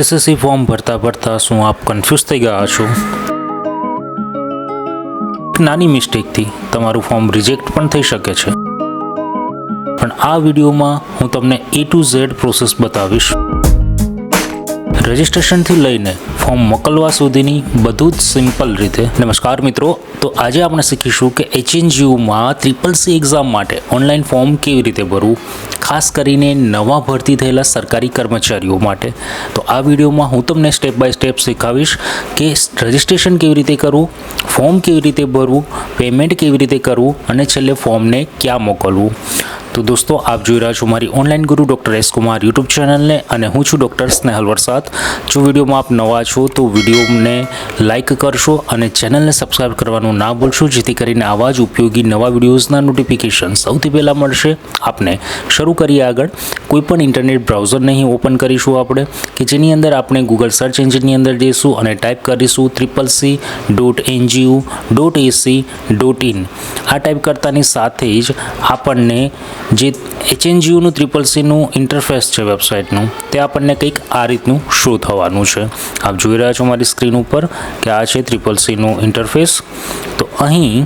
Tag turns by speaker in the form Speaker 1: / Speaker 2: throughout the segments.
Speaker 1: SSC form भरता શું આપ કન્ફ્યુઝ થઈ ગયા છો? નાની મિસ્ટેકથી તમારું ફોર્મ રિજેક્ટ પણ થઈ શકે છે, પણ આ વિડીયોમાં હું તમને A to Z પ્રોસેસ બતાવીશ. રજિસ્ટ્રેશનથી લઈને ફોર્મ મોકલવા સુધીની બધું જ સિમ્પલ રીતે. નમસ્કાર મિત્રો, તો આજે આપણે શીખીશું કે HNGUમાં CCC એક્ઝામ માટે ઓનલાઈન ફોર્મ કેવી રીતે ભરવું, ખાસ કરીને નવા ભરતી થયેલા સરકારી કર્મચારીઓ માટે. તો આ વિડીયોમાં હું તમને સ્ટેપ બાય સ્ટેપ શીખવીશ કે રજિસ્ટ્રેશન કેવી રીતે કરવું, ફોર્મ કેવી રીતે ભરવું, પેમેન્ટ કેવી રીતે કરવું અને છેલ્લે ફોર્મને ક્યાં મોકલવું. તો દોસ્તો, આપ જોઈ રહ્યા છો મારી ઓનલાઈન ગુરુ ડૉક્ટર એસ કુમાર યુટ્યુબ ચેનલને, અને હું છું ડૉક્ટર સ્નેહલ વરસાદ. જો વિડીયોમાં આપ નવા છો તો વિડીયોને લાઇક કરશો અને ચેનલને સબસ્ક્રાઈબ કરવાનું ના ભૂલશો, જેથી કરીને આવા જ ઉપયોગી નવા વિડીયોઝના નોટિફિકેશન સૌથી પહેલાં મળશે આપને. શરૂ કરીએ આગળ. કોઈપણ ઇન્ટરનેટ બ્રાઉઝરને અહીં ઓપન કરીશું આપણે, કે જેની અંદર આપણે ગૂગલ સર્ચ એન્જિનની અંદર જઈશું અને ટાઈપ કરીશું CCC.NGU.AC.in. આ ટાઈપ કરતાની સાથે જ આપણને જે HNGUનું CCCનું ઇન્ટરફેસ છે વેબસાઇટનું, તે આપણને કંઈક આ રીતનું શો થવાનું છે. આપ જોઈ રહ્યા છો મારી સ્ક્રીન ઉપર કે આ છે CCCનું ઇન્ટરફેસ. તો અહીં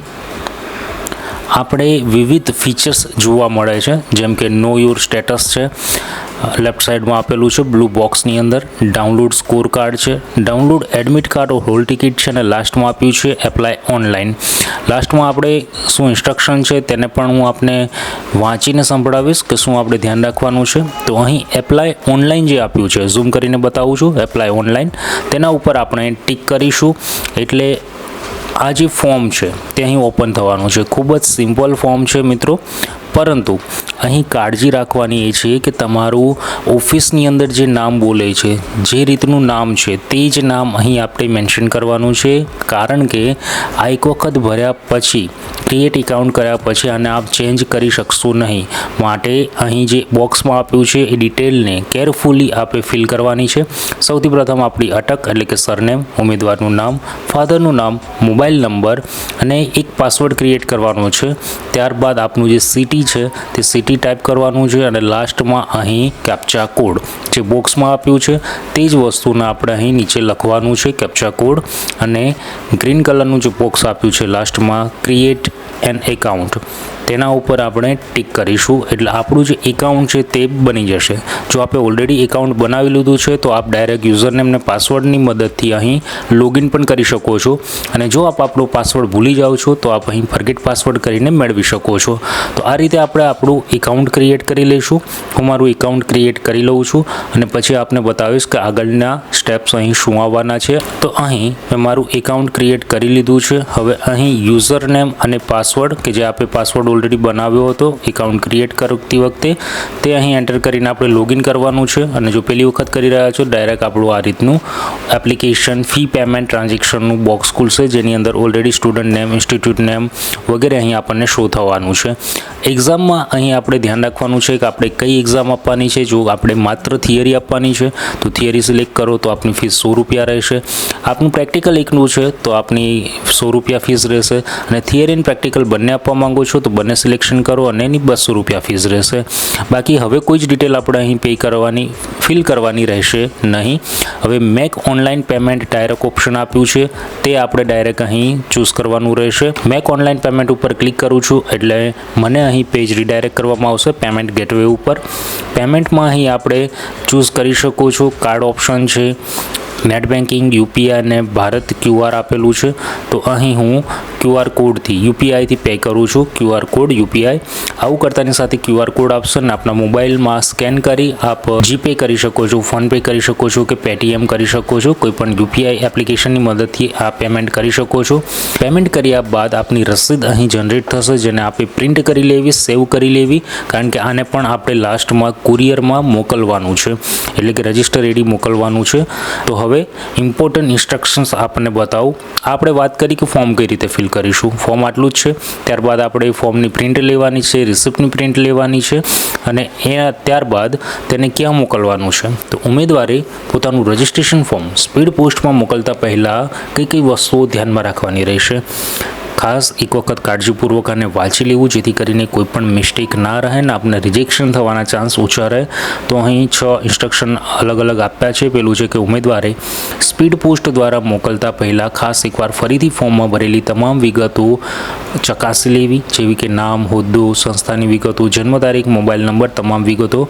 Speaker 1: આપણે વિવિધ ફીચર્સ જોવા મળે છે, જેમ કે નો યોર સ્ટેટસ છે, લેફ્ટ સાઈડમાં આપેલું છે બ્લુ બોક્સની અંદર. ડાઉનલોડ સ્કોર કાર્ડ છે, ડાઉનલોડ એડમિટ કાર્ડ ઓર હોલ ટિકિટ છે, અને લાસ્ટમાં આપ્યું છે એપ્લાય ઓનલાઈન. લાસ્ટમાં આપણે શું ઇન્સ્ટ્રક્શન છે તેને પણ હું આપને વાંચીને સંભળાવીશ કે શું આપણે ધ્યાન રાખવાનું છે. તો અહીં એપ્લાય ઓનલાઈન જે આપ્યું છે, ઝૂમ કરીને બતાવું છું, એપ્લાય ઓનલાઈન, તેના ઉપર આપણે ટિક કરીશું એટલે આ જે ફોર્મ છે તે અહીં ઓપન થવાનું છે. ખૂબ જ સિમ્પલ ફોર્મ છે મિત્રો, પરંતુ અહીં કાળજી રાખવાની એ છે કે તમારું ઓફિસની અંદર જે નામ બોલે છે, જે રીતનું નામ છે તે જ નામ અહીં આપણે મેન્શન કરવાનું છે, કારણ કે આ એક વખત ભર્યા પછી, ક્રિએટ એકાઉન્ટ કર્યા પછી આને આપ ચેન્જ કરી શકશો નહીં. માટે અહીં જે બોક્સમાં આપ્યું છે એ ડિટેલને કેરફુલી આપણે ફિલ કરવાની છે. સૌથી પ્રથમ આપણી અટક એટલે કે સરનેમ, ઉમેદવારનું નામ, ફાધરનું નામ, મોબાઈલ નંબર અને એક પાસવર્ડ ક્રિએટ કરવાનો છે. ત્યારબાદ આપનું જે સિટી છે તે સિટી ટાઈપ કરવાનું છે, અને લાસ્ટમાં અહીં કેપ્ચા કોડ જે બોક્સમાં આપ્યું છે તે જ વસ્તુને આપણે અહીં નીચે લખવાનું છે, કેપ્ચા કોડ. અને ગ્રીન કલરનું જે બોક્સ આપ્યું છે લાસ્ટમાં ક્રિએટ એન એકાઉન્ટ, તેના ઉપર આપણે ટિક કરીશું એટલે આપણું જે એકાઉન્ટ છે તે બની જશે. જો આપણે ઓલરેડી એકાઉન્ટ બનાવી લીધું છે તો આપ ડાયરેક્ટ યુઝરનેમ અને પાસવર્ડની મદદથી અહીં લોગિન પણ કરી શકો છો, અને જો આપ આપણો પાસવર્ડ ભૂલી જાઓ છો તો આપ અહીં ફરગેટ પાસવર્ડ કરીને મેળવી શકો છો. તો આ રીતે આપણે આપણું એકાઉન્ટ ક્રિએટ કરી લઈશું. હું મારું એકાઉન્ટ ક્રિએટ કરી લઉં છું અને પછી આપને બતાવીશ કે આગળના સ્ટેપ્સ અહીં શું આવવાના છે. તો અહીં મેં મારું એકાઉન્ટ ક્રિએટ કરી લીધું છે. હવે અહીં યુઝરનેમ અને પાસવર્ડ કે જે આપણે પાસવર્ડ ઓલરેડી બનાવ્યો હતો એકાઉન્ટ ક્રિએટ કરતી વખતે, તે અહીં એન્ટર કરીને આપણે લોગિન કરવાનું છે. અને જો પહેલી વખત કરી રહ્યા છો, ડાયરેક્ટ આપણું આ રીતનું એપ્લિકેશન ફી પેમેન્ટ ટ્રાન્ઝેક્શનનું બોક્સ ખુલશે, જેની અંદર already student name, institute name વગેરે અહીં આપણને શો થવાનું છે. એક્ઝામમાં અહીં આપણે ધ્યાન રાખવાનું છે કે આપણે કઈ એક્ઝામ આપવાની છે. જો આપણે માત્ર થિયરી આપવાની છે તો થિયરી સિલેક્ટ કરો તો આપની ફીસ 100 રૂપિયા રહેશે. આપનું પ્રેક્ટિકલ એકનું છે તો આપની 100 રૂપિયા ફીસ રહેશે, અને થિયરી અને પ્રેક્ટિકલ બંને આપવા માંગો છો તો બંને સિલેક્શન કરો અને એની 200 રૂપિયા ફીસ રહેશે. બાકી હવે કોઈ જ ડિટેલ આપણે અહીં પે કરવાની, ફિલ કરવાની રહેશે નહીં. હવે make online payment direct option આપ્યું છે, તે આપણે ડાયરેક્ટ અહીં ચૂઝ કરવાનું રહેશે. મેક ઓનલાઈન પેમેન્ટ ઉપર ક્લિક કરું છું એટલે મને અહીં પેજ રીડાયરેક્ટ કરવામાં આવશે પેમેન્ટ ગેટવે ઉપર. પેમેન્ટમાં અહીં આપણે ચૂઝ કરી શકો છો, કાર્ડ ઓપ્શન છે, નેટ બેન્કિંગ, યુપીઆઈ અને ભારત QR આપેલું છે. તો અહીં હું QR કોડથી, યુપીઆઈથી પે કરું છું, QR કોડ યુપીઆઈ. આવું કરતાની સાથે QR કોડ આપશે ને આપણા મોબાઈલમાં સ્કેન કરી આપ જીપે કરી શકો છો, ફોનપે કરી શકો છો કે પેટીએમ કરી શકો છો. કોઈપણ યુપીઆઈ એપ્લિકેશનની મદદથી આ પેમેન્ટ કરી શકો છો. પેમેન્ટ કર્યા બાદ આપની રસીદ અહીં જનરેટ થશે, જેને આપણે પ્રિન્ટ કરી લેવી, સેવ કરી લેવી, કારણ કે આને પણ આપણે લાસ્ટમાં કુરિયરમાં મોકલવાનું છે, એટલે કે રજિસ્ટર રેડી મોકલવાનું છે. તો હવે ઇમ્પોર્ટન્ટ ઇન્સ્ટ્રક્શન્સ આપણને બતાવું. આપણે વાત કરી કે ફોર્મ કઈ રીતે ફિલ કરીશું. ફોર્મ આટલું જ છે. ત્યારબાદ આપણે ફોર્મની પ્રિન્ટ લેવાની છે, રિસિપ્ટની પ્રિન્ટ લેવાની છે, અને ત્યારબાદ તેને ક્યાં મોકલવાનું છે. તો ઉમેદવારે પોતાનું રજિસ્ટ્રેશન ફોર્મ સ્પીડ પોસ્ટમાં મોકલતા પહેલાં કઈ કઈ વસ્તુઓ ધ્યાનમાં રાખવાની રહેશે. ખાસ એક વખત કાળજીપૂર્વક આને વાંચી લેવું જેથી કરીને કોઈ પણ મિસ્ટેક ના રહે ને આપણે રિજેક્શન થવાના ચાન્સ ઓછા રહે. તો અહીં 6 ઇન્સ્ટ્રક્શન અલગ અલગ આપ્યા છે. પેલું છે કે ઉમેદવારે સ્પીડ પોસ્ટ દ્વારા મોકલતા પહેલાં ખાસ એકવાર ફરીથી ફોર્મમાં ભરેલી તમામ વિગતો ચકાસી લેવી, જેવી કે નામ, હોદ્દો, સંસ્થાની વિગતો, જન્મ તારીખ, મોબાઈલ નંબર, તમામ વિગતો.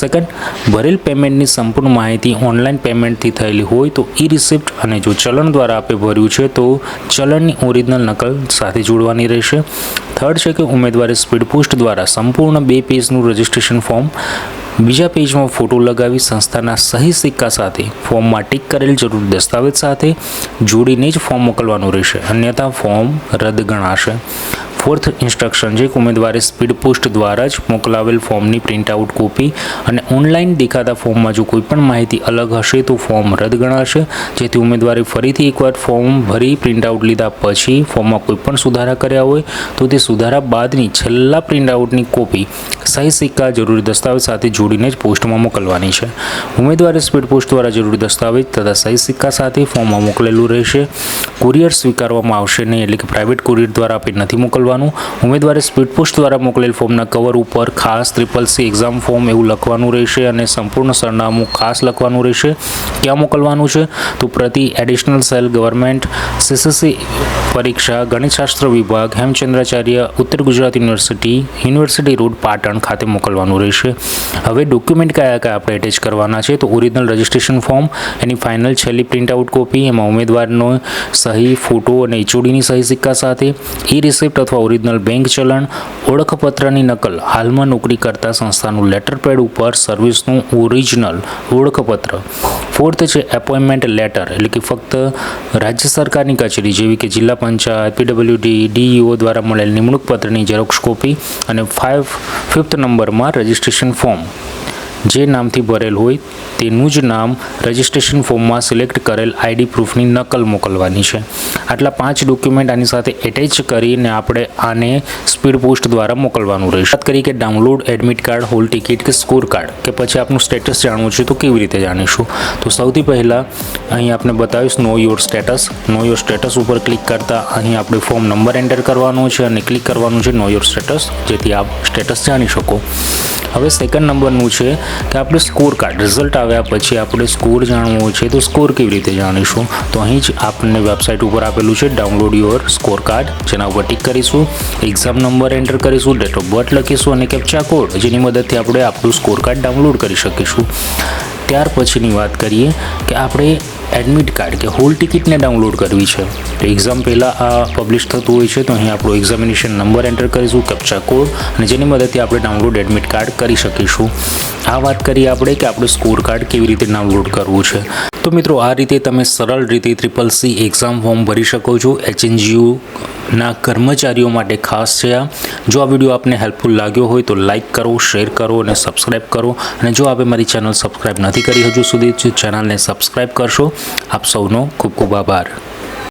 Speaker 1: સેકન્ડ, ભરેલ પેમેન્ટની સંપૂર્ણ માહિતી ઓનલાઈન પેમેન્ટથી થયેલી હોય તો ઈ રિસિપ્ટ, અને જો ચલણ દ્વારા આપે ભર્યું છે તો ચલણની ઓરિજિનલ નકલ સાથે જોડવાની રહેશે. થર્ડ છે કે ઉમેદવારે સ્પીડ પોસ્ટ દ્વારા સંપૂર્ણ 2 પેજનું રજિસ્ટ્રેશન ફોર્મ બીજા પેજમાં ફોટો લગાવી સંસ્થાના સહી સિક્કા સાથે ફોર્મમાં ટીક કરેલ જરૂરી દસ્તાવેજ સાથે જોડીને જ ફોર્મ મોકલવાનું રહેશે, અન્યથા ફોર્મ રદ ગણાશે. ફોર્થ ઇન્સ્ટ્રક્શન છે કે ઉમેદવારે સ્પીડ પોસ્ટ દ્વારા જ મોકલાવેલ ફોર્મની પ્રિન્ટઆઉટ કોપી અને ઓનલાઈન દેખાતા ફોર્મમાં જો કોઈ પણ માહિતી અલગ હશે તો ફોર્મ રદ ગણાશે. જેથી ઉમેદવારે ફરીથી એકવાર ફોર્મ ભરી પ્રિન્ટઆઉટ લીધા પછી ફોર્મમાં કોઈ પણ સુધારા કર્યા હોય તો તે સુધારા બાદની છેલ્લા પ્રિન્ટઆઉટની કોપી સહી સિક્કા જરૂરી દસ્તાવેજ સાથે જોડીને જ પોસ્ટમાં મોકલવાની છે. ઉમેદવારે સ્પીડ પોસ્ટ દ્વારા જરૂરી દસ્તાવેજ તથા સહી સિક્કા સાથે ફોર્મમાં મોકલેલું રહેશે. કુરિયર સ્વીકારવામાં આવશે નહીં, એટલે કે પ્રાઇવેટ કુરિયર દ્વારા આપે નથી મોકલવાનું. ઉમેદવારે સ્પીડ પોસ્ટ દ્વારા મોકલેલ ફોર્મના કવર ઉપર ખાસ CCC એક્ઝામ ફોર્મ એવું લખવાનું રહેશે અને સંપૂર્ણ સરનામું ખાસ લખવાનું રહેશે. ક્યાં મોકલવાનું છે તો પ્રતિ એડિશનલ સેલ ગવર્મેન્ટ CCC પરીક્ષા ગણિતશાસ્ત્ર વિભાગ હેમચંદ્રાચાર્ય ઉત્તર ગુજરાત યુનિવર્સિટી રોડ પાટણ ખાતે મોકલવાનું રહેશે. હવે ડોક્યુમેન્ટ કયા આપણે એટેચ કરવાના છે તો ઓરિજિનલ રજિસ્ટ્રેશન ફોર્મ, એની ફાઇનલ છેલ્લી પ્રિન્ટઆઉટ કોપી, એમાં ઉમેદવારનો સહી, ફોટો અને HODની સહી સિક્કા સાથે ઈ રિસિપ્ટ અથવા ઓરિજિનલ બેંક ચલણ, ઓળખપત્રની નકલ, હાલમાં નોકરી કરતા સંસ્થાનું લેટર પેડ ઉપર સર્વિસનું ઓરિજિનલ ઓળખપત્ર. ફોર્થ છે એપોઇન્ટમેન્ટ લેટર, એટલે કે ફક્ત રાજ્ય સરકારની કચેરી જેવી કે જિલ્લા પંચાયત, PWD, DEO દ્વારા મળેલ નિમણૂક પત્રની ઝેરોક્ષ કોપી અને 5th નંબરમાં રજિસ્ટ્રેશન ફોર્મ જે નામથી ભરેલ હોય તેનું જ નામ રજિસ્ટ્રેશન ફોર્મમાં સિલેક્ટ કરેલ ID પ્રૂફની નકલ મોકલવાની છે. આટલા 5 ડોક્યુમેન્ટ આની સાથે એટેચ કરીને આપણે આને સ્પીડ પોસ્ટ દ્વારા મોકલવાનું રહેશે. વાત કરીએ કે download admit card, hall ticket કે સ્કોર કાર્ડ કે પછી આપનું સ્ટેટસ જાણવું છે તો કેવી રીતે જાણીશું? તો સૌથી પહેલાં અહીં આપણે બતાવીશ know your status. Know your status ઉપર ક્લિક કરતાં અહીં આપણે ફોર્મ નંબર એન્ટર કરવાનો છે અને ક્લિક કરવાનું છે નો યોર સ્ટેટસ, જેથી આપ સ્ટેટસ જાણી શકો. હવે સેકન્ડ નંબરનું છે કે આપણે સ્કોર કાર્ડ રિઝલ્ટ આવ્યા પછી આપણે સ્કોર જાણવો છે તો સ્કોર કેવી રીતે જાણીશું? તો અહીં જ આપણને વેબસાઇટ ઉપર આપેલું છે ડાઉનલોડ યોર સ્કોર કાર્ડ, જેના ઉપર ટિક કરીશું, એક્ઝામ નંબર એન્ટર કરીશું, ડેટ ઓફ બર્થ લખીશું અને કેપ્ચા કોડ, જેની મદદથી આપણે આપણું સ્કોર કાર્ડ ડાઉનલોડ કરી શકીશું. ત્યાર પછીની વાત કરીએ કે આપણે એડમિટ કાર્ડ કે હોલ ટિકિટને ડાઉનલોડ કરવી છે તો એક્ઝામ પહેલાં આ પબ્લિશ થતું હોય છે. તો અહીં આપણો એક્ઝામિનેશન નંબર એન્ટર કરીશું, કેપ્ચા કોડ, અને જેની મદદથી આપણે ડાઉનલોડ એડમિટ કાર્ડ કરી શકીશું. આ વાત કરીએ આપણે કે આપણે સ્કોર કાર્ડ કેવી રીતે ડાઉનલોડ કરવું છે. તો મિત્રો, આ રીતે તમે સરળ રીતે CCC એક્ઝામ ફોર્મ ભરી શકો છો. HNGUના કર્મચારીઓ માટે ખાસ છે આ. જો આ વિડીયો આપને હેલ્પફુલ લાગ્યો હોય તો લાઇક કરો, શેર કરો અને સબસ્ક્રાઈબ કરો. અને જો આપે મારી ચેનલ સબસ્ક્રાઈબ નથી કરી હજુ સુધી તો ચેનલને સબસ્ક્રાઈબ કરશો. આપ સૌનો ખૂબ ખૂબ આભાર.